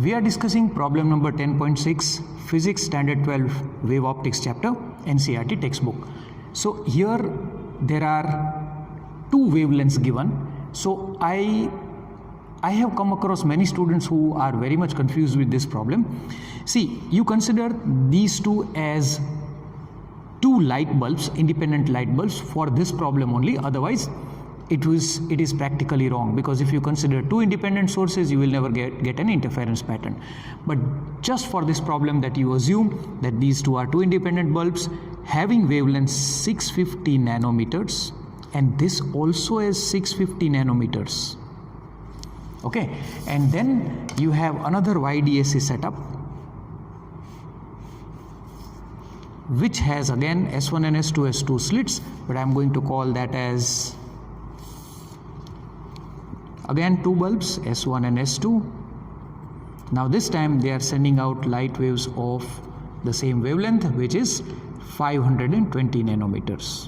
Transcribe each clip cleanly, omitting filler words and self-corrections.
We are discussing problem number 10.6, Physics Standard 12 Wave Optics chapter, Ncert textbook. So here there are two wavelengths given. So I have come across many students who are very much confused with this problem. See, you consider these two as two light bulbs, independent light bulbs for this problem only. Otherwise, it is practically wrong, because if you consider two independent sources, you will never get an interference pattern. But just for this problem, that you assume that these two are two independent bulbs having wavelength 650 nanometers, and this also is 650 nanometers. Okay, and then you have another YDSE setup which has again S1 and S2 as two slits, but I am going to call that as again two bulbs, S1 and S2. Now this time they are sending out light waves of the same wavelength, which is 520 nanometers.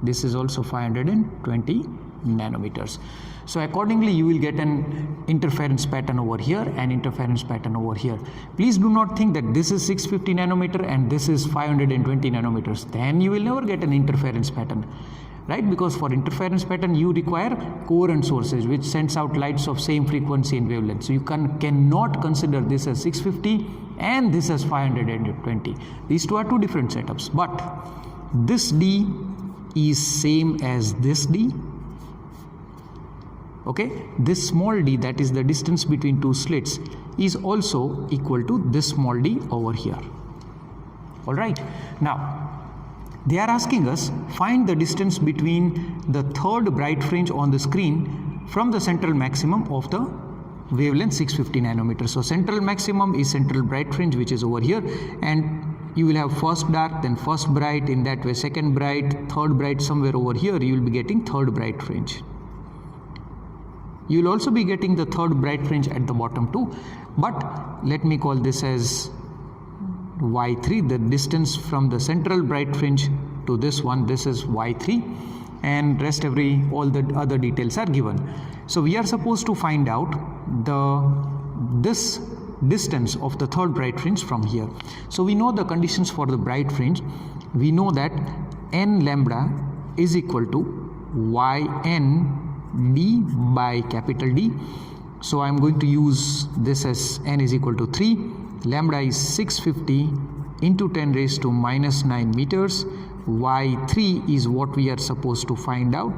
This is also 520 nanometers. So accordingly you will get an interference pattern over here and interference pattern over here. Please do not think that this is 650 nanometer and this is 520 nanometers. Then you will never get an interference pattern, right? Because for interference pattern you require coherent sources which sends out lights of same frequency and wavelength. So you cannot consider this as 650 and this as 520. These two are two different setups, but this D is same as this D. Okay, this small d, that is the distance between two slits, is also equal to this small d over here. All right, now they are asking us find the distance between the third bright fringe on the screen from the central maximum of the wavelength 650 nanometers. So central maximum is central bright fringe, which is over here, and you will have first dark, then first bright, in that way second bright, third bright, somewhere over here you will be getting third bright fringe. You will also be getting the third bright fringe at the bottom too, but let me call this as Y3, the distance from the central bright fringe to this one, this is Y3, and rest all the other details are given. So we are supposed to find out this distance of the third bright fringe from here. So we know the conditions for the bright fringe. We know that n lambda is equal to yn d by capital D. So I am going to use this as n is equal to 3. Lambda is 650 into 10 raised to minus 9 meters. Y3 is what we are supposed to find out.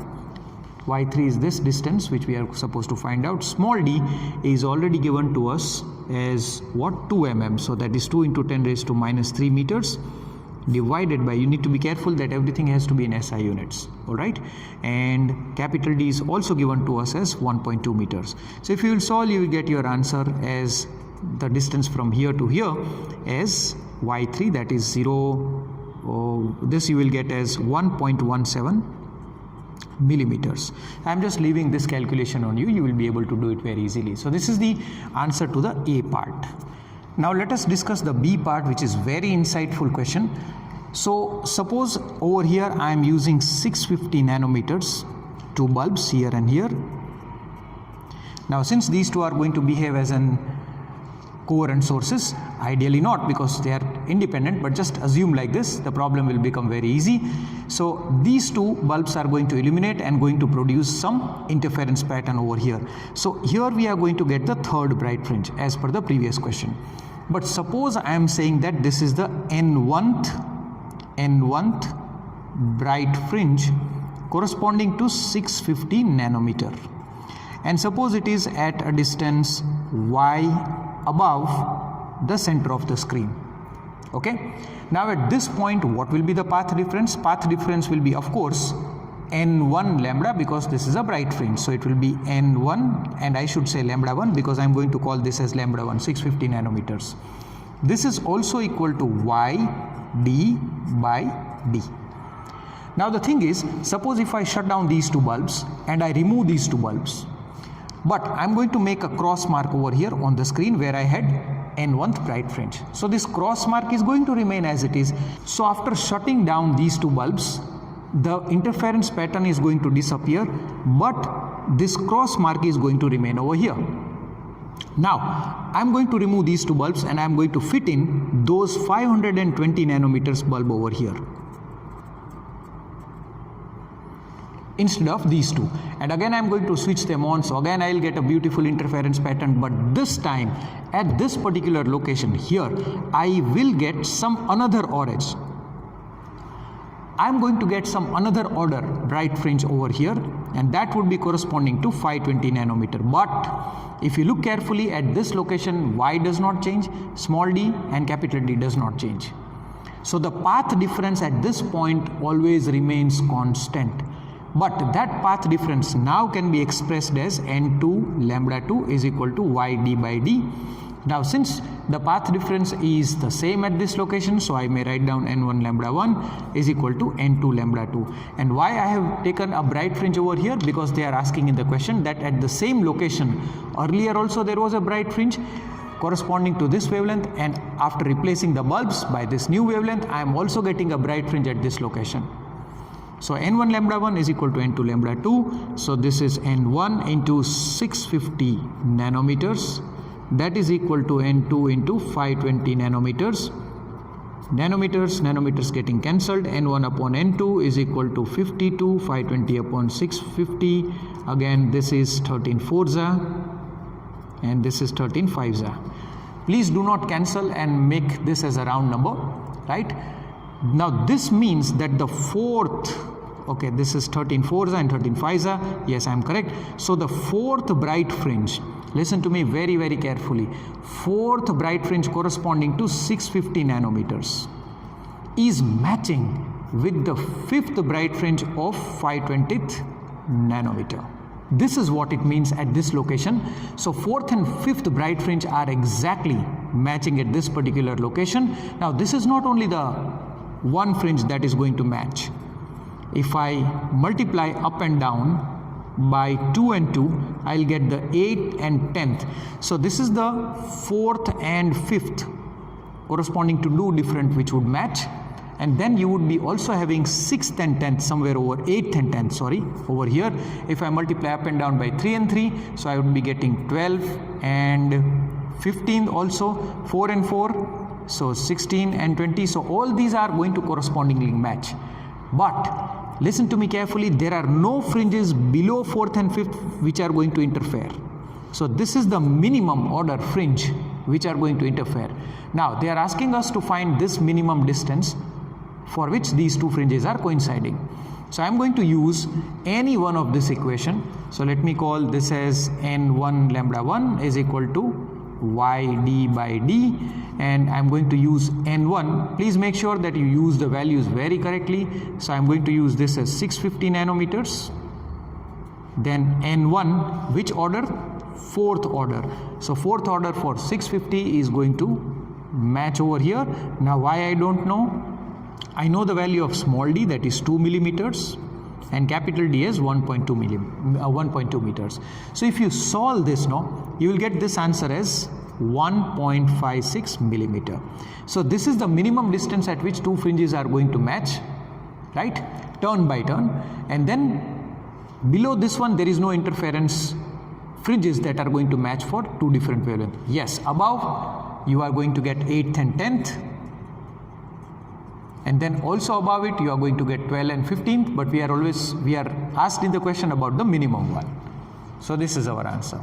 Y3 is this distance which we are supposed to find out. Small d is already given to us as what? 2 mm. So that is 2 into 10 raised to minus 3 meters divided by, you need to be careful that everything has to be in SI units, all right, and capital D is also given to us as 1.2 meters. So if you will solve, you will get your answer as the distance from here to here as Y3, that is 0, this you will get as 1.17 millimeters. I am just leaving this calculation on you, you will be able to do it very easily. So this is the answer to the A part. Now let us discuss the B part, which is very insightful question. So suppose over here I am using 650 nanometers, two bulbs here and here. Now since these two are going to behave as an coherent sources, ideally not, because they are independent, but just assume like this, the problem will become very easy. So these two bulbs are going to illuminate and going to produce some interference pattern over here. So here we are going to get the third bright fringe as per the previous question. But suppose I am saying that this is the n1th bright fringe corresponding to 650 nanometer, and suppose it is at a distance y above the center of the screen. Okay, now at this point what will be the path difference? Path difference will be, of course, n1 lambda, because this is a bright fringe, so it will be n1, and I should say lambda 1 because I am going to call this as lambda 1, 650 nanometers. This is also equal to y d by d. Now the thing is, suppose if I shut down these two bulbs and I remove these two bulbs, but I am going to make a cross mark over here on the screen where I had n1th bright fringe. So this cross mark is going to remain as it is. So after shutting down these two bulbs, the interference pattern is going to disappear, but this cross mark is going to remain over here. Now I'm going to remove these two bulbs and I'm going to fit in those 520 nanometers bulb over here instead of these two, and again I'm going to switch them on. So again I'll get a beautiful interference pattern, but this time at this particular location here I will get some another orange. I'm going to get some another order bright fringe over here, and that would be corresponding to 520 nanometer. But if you look carefully at this location, Y does not change, small d and capital D does not change. So the path difference at this point always remains constant. But that path difference now can be expressed as N2 lambda 2 is equal to YD by D. Now since the path difference is the same at this location, so I may write down N1 lambda 1 is equal to N2 lambda 2. And why I have taken a bright fringe over here? Because they are asking in the question that at the same location earlier also there was a bright fringe corresponding to this wavelength, and after replacing the bulbs by this new wavelength I am also getting a bright fringe at this location. So N1 lambda 1 is equal to N2 lambda 2. So this is N1 into 650 nanometers. That is equal to N2 into 520 nanometers. Nanometers getting cancelled. N1 upon N2 is equal to 52. 520 upon 650. Again this is 13 4za and this is 13 5za. Please do not cancel and make this as a round number, right? Now this means that the fourth, okay, this is 13 4za and 13 5za. Yes, I am correct. So the fourth bright fringe, listen to me very, very carefully. Fourth bright fringe corresponding to 650 nanometers is matching with the fifth bright fringe of 520th nanometer. This is what it means at this location. So fourth and fifth bright fringe are exactly matching at this particular location. Now this is not only the one fringe that is going to match. If I multiply up and down by 2 and 2, I'll get the 8th and 10th. So this is the 4th and 5th corresponding to two different which would match, and then you would be also having 6th and 10th somewhere over 8th and 10th, sorry, over here. If I multiply up and down by 3 and 3, so I would be getting 12 and 15th also, 4 and 4, so 16 and 20. So all these are going to correspondingly match. But listen to me carefully, there are no fringes below 4th and 5th which are going to interfere. So this is the minimum order fringe which are going to interfere. Now they are asking us to find this minimum distance for which these two fringes are coinciding. So I am going to use any one of this equation. So let me call this as N1 lambda 1 is equal to YD by D, and I'm going to use N1. Please make sure that you use the values very correctly. So I'm going to use this as 650 nanometers. Then N1, which order? Fourth order. So fourth order for 650 is going to match over here. Now why I don't know? I know the value of small d, that is 2 millimeters, and capital D is 1.2 meters. So if you solve this now, you will get this answer as 1.56 millimeter. So this is the minimum distance at which two fringes are going to match, right, turn by turn. And then below this one there is no interference fringes that are going to match for two different wavelengths. Yes, above you are going to get 8th and 10th, and then also above it you are going to get 12 and 15th, but we are asked in the question about the minimum one. So this is our answer.